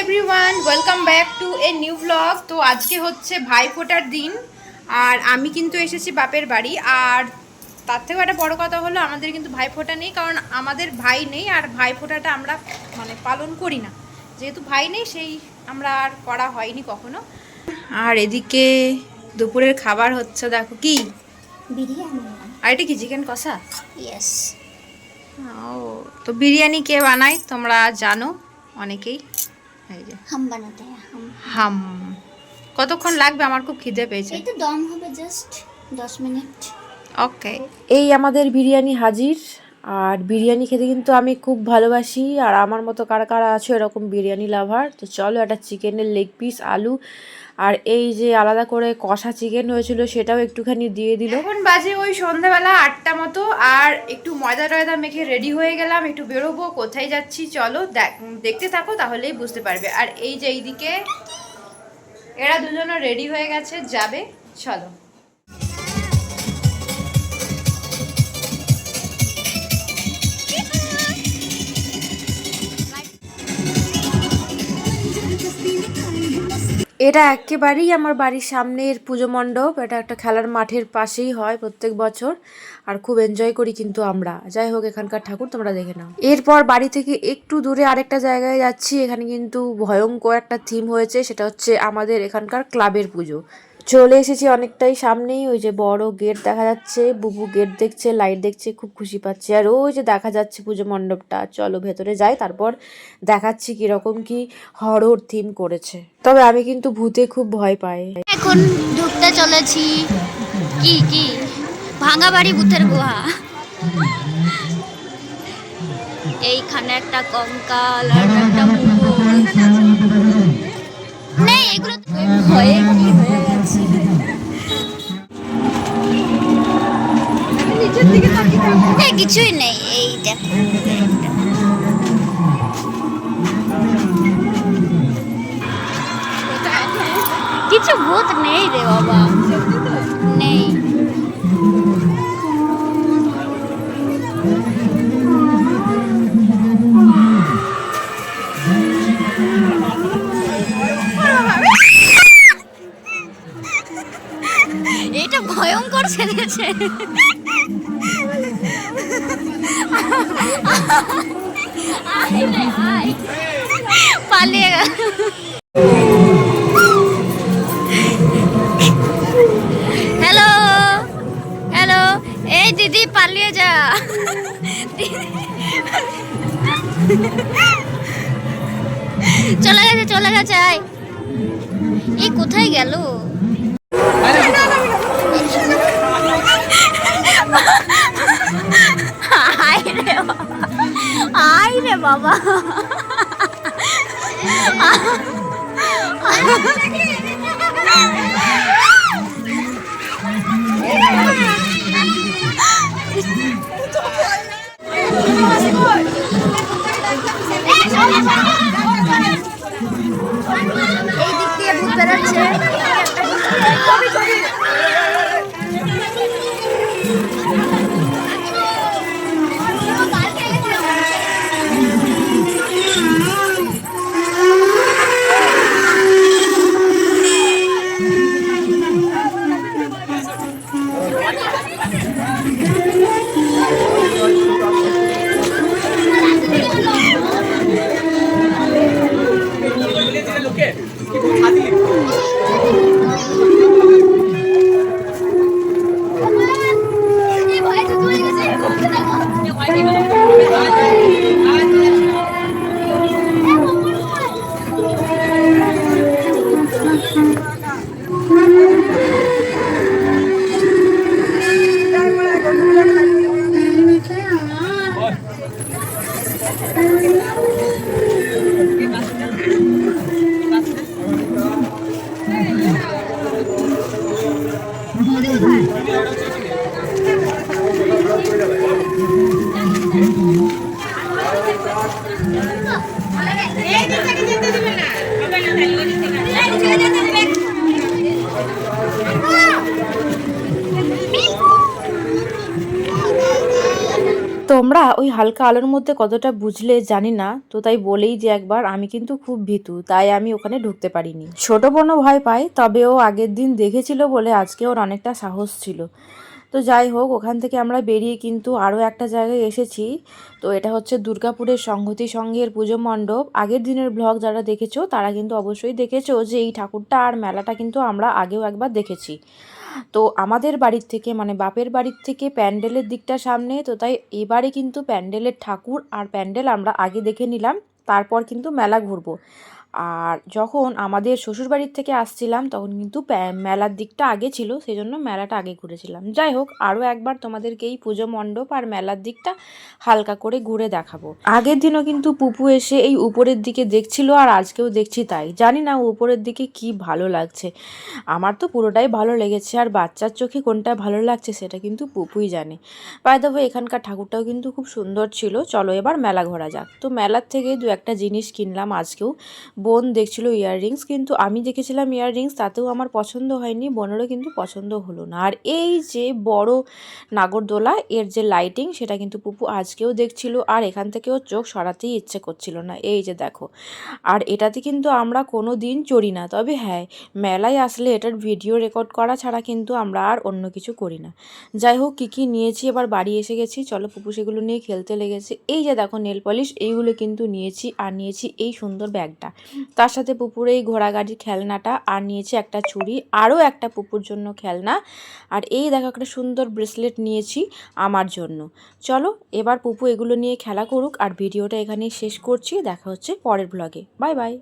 Everyone, welcome back to a new blog. তো আজকে হচ্ছে ভাইফোঁটার দিন, আর আমি কিন্তু এসেছি বাপের বাড়ি। আর তার থেকেও একটা বড় কথা হলো, আমাদের কিন্তু ভাইফোঁটা নেই, কারণ আমাদের ভাই নেই। আর ভাইফোঁটাটা আমরা পালন করি না, যেহেতু ভাই নেই সেই আমরা আর করা হয়নি কখনো। আর এদিকে দুপুরের খাবার হচ্ছে, দেখো কি বিরিয়ানি। আর এটা কি চিকেন কষা? ইয়েস। ও, তো বিরিয়ানি কে বানায় তোমরা জানো অনেকেই। এই যে হাম বানাতে হ্যায় হাম। কতক্ষণ লাগবে? আমার খুব খিদে পেয়েছে। এই তো দম হবে জাস্ট 10 মিনিট। ওকে, এই আমাদের বিরিয়ানি হাজির। আর বিরিয়ানি খেতে কিন্তু আমি খুব ভালোবাসি। আর আমার মতো কারা কারা আছো এরকম বিরিয়ানি লাভার, তো চলো একটা চিকেনের লেগ পিস, আলু, আর এই যে আলাদা করে কষা চিকেন হয়েছিল সেটাও একটুখানি দিয়ে দিল। এখন বাজে ওই সন্ধ্যাবেলা 8টা মতো। আর একটু ময়দা টয়দা মেখে রেডি হয়ে গেলাম, একটু বেরোবো। কোথায় যাচ্ছি চলো দেখতে থাকো, তাহলেই বুঝতে পারবে। আর এই যে এইদিকে এরা দুজনে রেডি হয়ে গেছে, যাবে, চলো। এটা একেবারেই আমার বাড়ির সামনের পুজো মণ্ডপ। এটা একটা খেলার মাঠের পাশেই হয় প্রত্যেক বছর, আর খুব এনজয় করি কিন্তু আমরা। যাই হোক, এখানকার ঠাকুর তোমরা দেখে নাও। এরপর বাড়ি থেকে একটু দূরে আরেকটা জায়গায় যাচ্ছি। এখানে কিন্তু ভয়ঙ্কর একটা থিম হয়েছে, সেটা হচ্ছে আমাদের এখানকার ক্লাবের পুজো। চলে এসেছি অনেকটাই সামনেই। ওই যে বড় গেট দেখা যাচ্ছে, বুবু গেট দেখছে, লাইট দেখছে, খুব খুশি পাচ্ছে। আর ওই যে দেখা যাচ্ছে পুজো মণ্ডপটা, চলো ভেতরে যাই, তারপর দেখাচ্ছি কিরকম কি হরর থিম করেছে। তবে আমি কিন্তু ভূতে খুব ভয় পাই। এখন ঢুকতে চলেছি কি ভাঙা বাড়ি ভূতের গুহা। এইখানে একটা কঙ্কাল আর একটা নেই, এগুলো ভয়ে কি হয়ে গেছে। কিছুই নেই, এই দেখো কিছু ভূত নেই রে বাবা, নেই। এটা ভয়ঙ্কর ছেড়েছে। পালিয়ে গেল। হ্যালো হ্যালো, এই দিদি পালিয়ে যা। চলে গেছে। এই কোথায় গেল? আয় রে বাবা। এই দিক দিয়ে ভূত বেড়াচ্ছে। তোমরা ওই হালকা আলোর মধ্যে কতটা বুঝলে জানি না, তো তাই বলেই যে একবার, আমি কিন্তু খুব ভীতু, তাই আমি ওখানে ঢুকতে পারিনি। ছোট বোনও ভয় পায়, তবে ও আগের দিন দেখেছিল বলে আজকে ওর অনেকটা সাহস ছিল। তো যাই হোক, ওখান থেকে আমরা বেরিয়ে কিন্তু আরও একটা জায়গায় এসেছি। তো এটা হচ্ছে দুর্গাপুরের সংহতি সংঘের পুজো মণ্ডপ। আগের দিনের ব্লগ যারা দেখেছো তারা কিন্তু অবশ্যই দেখেছো যে এই ঠাকুরটা আর মেলাটা কিন্তু আমরা আগেও একবার দেখেছি। তো আমাদের বাড়ির থেকে মানে বাপের বাড়ির থেকে প্যান্ডেলের দিকটা সামনে, তো তাই এবারে কিন্তু প্যান্ডেলের ঠাকুর আর প্যান্ডেল আমরা আগে দেখে নিলাম, তারপর কিন্তু মেলা ঘুরবো। আর যখন আমাদের শ্বশুরবাড়ির থেকে আসছিলাম তখন কিন্তু মেলার দিকটা আগে ছিল, সেই জন্য মেলাটা আগে ঘুরেছিলাম। যাই হোক, আরও একবার তোমাদেরকে এই পুজো মণ্ডপ আর মেলার দিকটা হালকা করে ঘুরে দেখাবো। আগের দিনও কিন্তু পুপু এসে এই উপরের দিকে দেখছিল, আর আজকেও দেখছি তাই। জানি না উপরের দিকে কি ভালো লাগছে, আমার তো পুরোটাই ভালো লেগেছে, আর বাচ্চার চোখে কোনটা ভালো লাগছে সেটা কিন্তু পুপুই জানে। বাই দ্য ওয়ে, এখানকার ঠাকুরটাও কিন্তু খুব সুন্দর ছিল। চলো এবার মেলা ঘোরা যাক। তো মেলার থেকে দু একটা জিনিস কিনলাম আজকেও। বোন দেখছিল ইয়াররিংস, কিন্তু আমি দেখেছিলাম ইয়াররিংস, তাতেও আমার পছন্দ হয়নি, বোনেরও কিন্তু পছন্দ হলো না। আর এই যে বড় নাগরদোলা, এর যে লাইটিং, সেটা কিন্তু পুপু আজকেও দেখছিল, আর এখান থেকেও চোখ সরাতেই ইচ্ছে করছিল না। এই যে দেখো, আর এটাতে কিন্তু আমরা কোনো দিন চড়ি না, তবে হ্যাঁ, মেলায় আসলে এটার ভিডিও রেকর্ড করা ছাড়া কিন্তু আমরা আর অন্য কিছু করি না। যাই হোক, কী কী নিয়েছি, এবার বাড়ি এসে গেছি, চলো পুপু সেগুলো নিয়ে খেলতে লেগেছে। এই যে দেখো নেল পলিশ, এইগুলো কিন্তু নিয়েছি, আর নিয়েছি এই সুন্দর ব্যাগটা, তার সাথে পুপুর এই ঘোড়াগাড়ির খেলনাটা, আর নিয়েছি একটা চুড়ি, আরও একটা পুপুর জন্য খেলনা, আর এই দেখো একটা সুন্দর ব্রেসলেট নিয়েছি আমার জন্য। চলো এবার পুপু এগুলো নিয়ে খেলা করুক, আর ভিডিওটা এখানেই শেষ করছি। দেখা হচ্ছে পরের ব্লগে। Bye bye.